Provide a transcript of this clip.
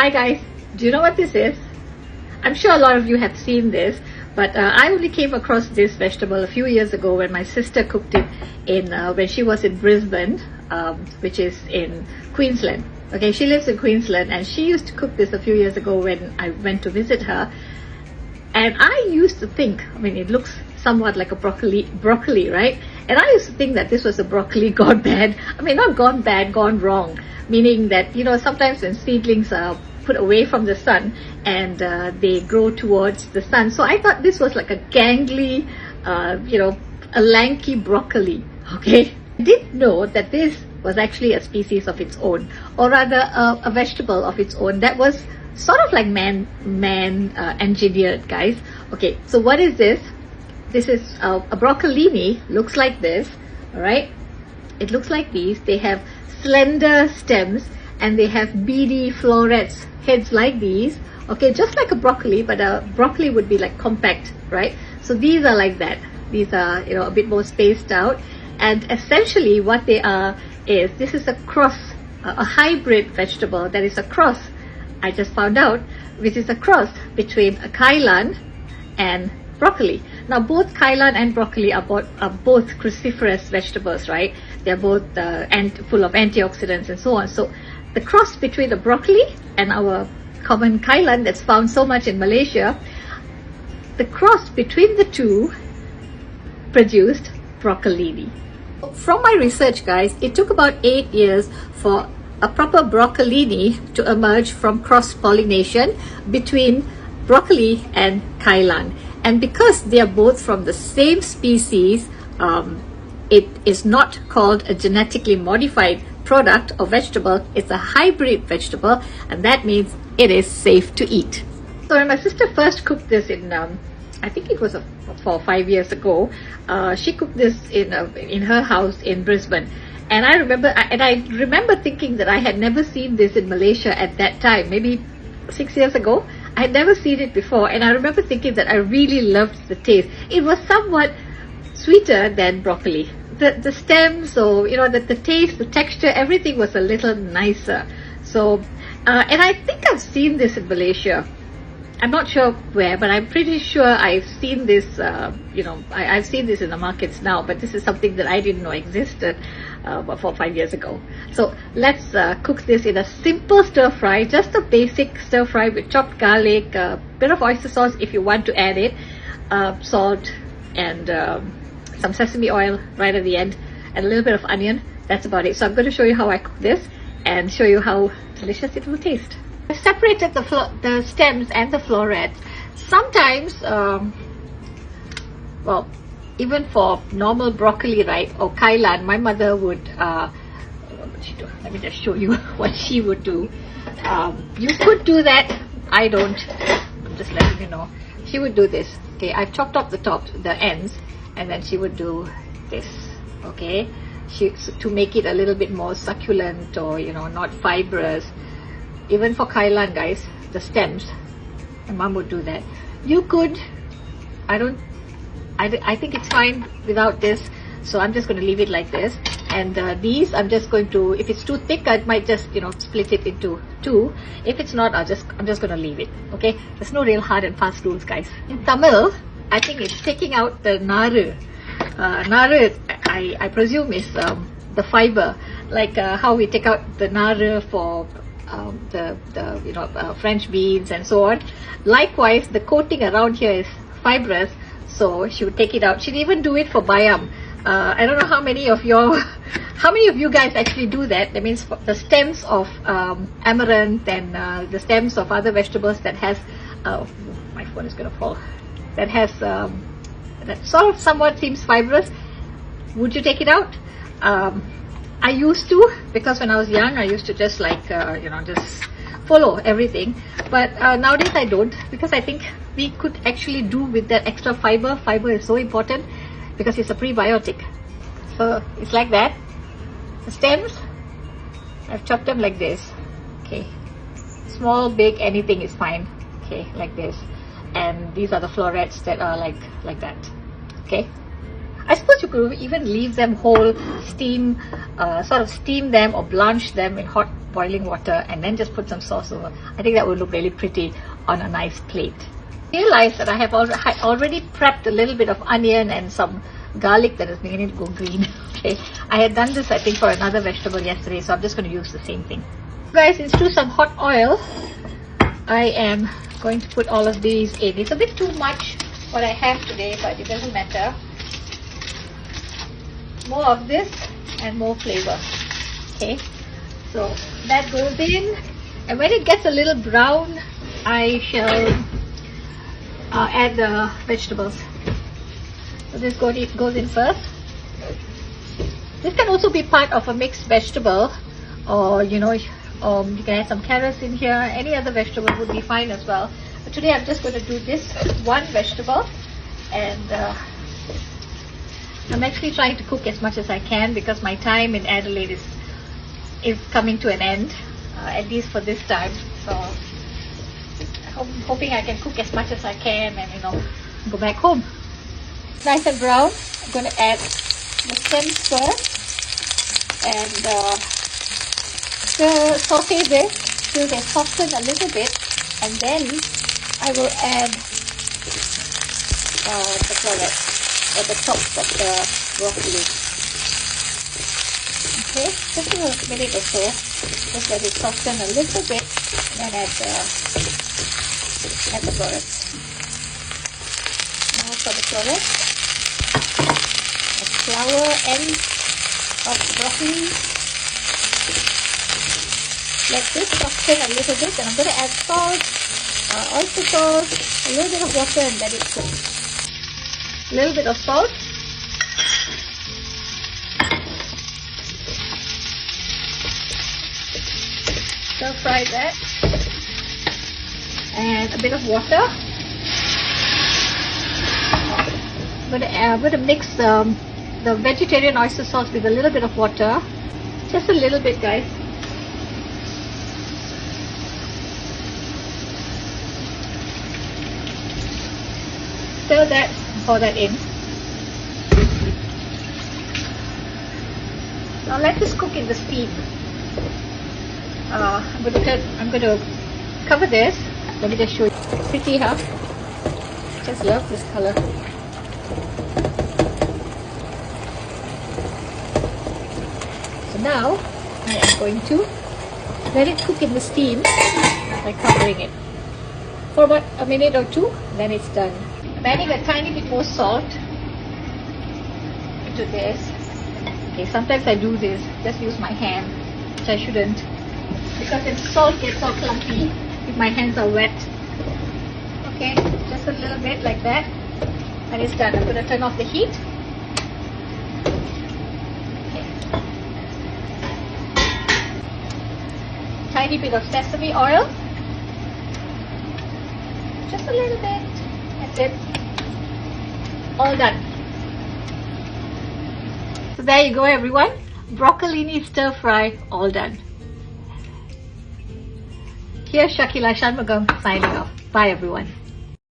Hi guys, do you know what this is? I'm sure a lot of you have seen this, but I only came across this vegetable a few years ago when my sister cooked it when she was in Brisbane, which is in Queensland. Okay, she lives in Queensland and she used to cook this a few years ago when I went to visit her. And I used to think, I mean, it looks somewhat like a broccoli, right? And I used to think that this was a broccoli gone bad. I mean, not gone bad, gone wrong. Meaning that, you know, sometimes when seedlings are put away from the sun and they grow towards the sun. So I thought this was like a gangly, a lanky broccoli, okay? I didn't know that this was actually a species of its own, or rather a vegetable of its own that was sort of like man engineered, guys. Okay, so what is this? This is a broccolini. Looks like this, all right? It looks like these. They have slender stems and they have beady florets, heads like these. Okay, just like a broccoli, but a broccoli would be like compact, right? So these are like that. These are, you know, a bit more spaced out. And essentially what they are is, this is a cross, a hybrid vegetable that is a cross, I just found out, which is a cross between a kailan and broccoli. Now both kailan and broccoli are both cruciferous vegetables, right? They're both full of antioxidants and so on. So the cross between the broccoli and our common kailan that's found so much in Malaysia, the cross between the two produced broccolini. From my research, guys, it took about 8 years for a proper broccolini to emerge from cross-pollination between broccoli and kailan. And because they are both from the same species, it is not called a genetically modified product or vegetable. It's a hybrid vegetable, and that means it is safe to eat. So when my sister first cooked this in, I think it was 4 or 5 years ago, she cooked this in her house in Brisbane. And I remember thinking that I had never seen this in Malaysia at that time, maybe 6 years ago. I had never seen it before, and I remember thinking that I really loved the taste. It was somewhat sweeter than broccoli. The stems, or you know, the taste, the texture, everything was a little nicer. So, and I think I've seen this in Malaysia. I'm not sure where, but I'm pretty sure I've seen this, I've seen this in the markets now, but this is something that I didn't know existed 4 or 5 years ago. So let's cook this in a simple stir fry, just a basic stir fry with chopped garlic, a bit of oyster sauce if you want to add it, salt, and some sesame oil right at the end, and a little bit of onion. That's about it. So I'm going to show you how I cook this and show you how delicious it will taste. I separated the stems and the florets. Sometimes, well, even for normal broccoli, right, or kailan, my mother would, let me just show you what she would do. You could do that. I don't. I'm just letting you know. She would do this. Okay, I've chopped off the ends, and then she would do this. Okay, to make it a little bit more succulent, or you know, not fibrous. Even for kailan, guys, the stems, my mom would do that. You could. I think it's fine without this, so I'm just going to leave it like this. And these, I'm just going to, if it's too thick, I might just, you know, split it into 2. If it's not, I'm just going to leave it. Okay, there's no real hard and fast rules, guys. In Tamil, I think it's taking out the naru. Naru, I presume, is the fiber, like how we take out the naru for French beans and so on. Likewise, the coating around here is fibrous, so she would take it out. She'd even do it for bayam. I don't know how many of you guys actually do that. That means the stems of amaranth and the stems of other vegetables that has my phone is gonna fall, that has that sort of somewhat seems fibrous. Would you take it out? I used to, because when I was young, I used to just like, just follow everything. But nowadays I don't, because I think we could actually do with that extra fiber. Fiber is so important because it's a prebiotic. So it's like that. The stems, I've chopped them like this. Okay, small, big, anything is fine. Okay, like this. And these are the florets that are like that. Okay. I suppose you could even leave them whole, steam them or blanch them in hot boiling water and then just put some sauce over. I think that would look really pretty on a nice plate. I realized that I have already prepped a little bit of onion and some garlic that is beginning to go green. Okay, I had done this I think for another vegetable yesterday, so I'm just going to use the same thing. Guys, into some hot oil, I am going to put all of these in. It's a bit too much what I have today, but it doesn't matter. More of this and more flavor. Okay, so that goes in, and when it gets a little brown, I shall add the vegetables. So this goes in first. This can also be part of a mixed vegetable, or you can add some carrots in here. Any other vegetable would be fine as well. But today I'm just going to do this one vegetable, and I'm actually trying to cook as much as I can because my time in Adelaide is coming to an end, at least for this time. So I'm hoping I can cook as much as I can and go back home. Nice and brown. I'm going to add the stems first and saute this till they soften a little bit, and then I will add the florets or the tops of the broccoli. Okay, just a minute or so. Just let it soften a little bit, and then add the florets. Now for the florets, the flower end of the broccoli. Let this soften a little bit, and I'm going to add salt, oyster sauce, a little bit of water, and let it cook. A little bit of salt. Stir fry that. And a bit of water. I'm going to mix the vegetarian oyster sauce with a little bit of water. Just a little bit, guys. Stir that, pour that in. Now let this cook in the steam. I'm going to cover this. Let me just show you. Pretty, huh? Just love this color. So now I am going to let it cook in the steam by covering it for about a minute or two. Then it's done. I'm adding a tiny bit more salt into this. Okay, sometimes I do this, just use my hand, which I shouldn't, because the salt gets all clumpy if my hands are wet. Okay, just a little bit like that, and it's done. I'm going to turn off the heat. Okay. Tiny bit of sesame oil, just a little bit. That's it. All done. So there you go, everyone. Broccolini stir fry, all done. Here's Shakila Shanmugam signing off. Bye, everyone.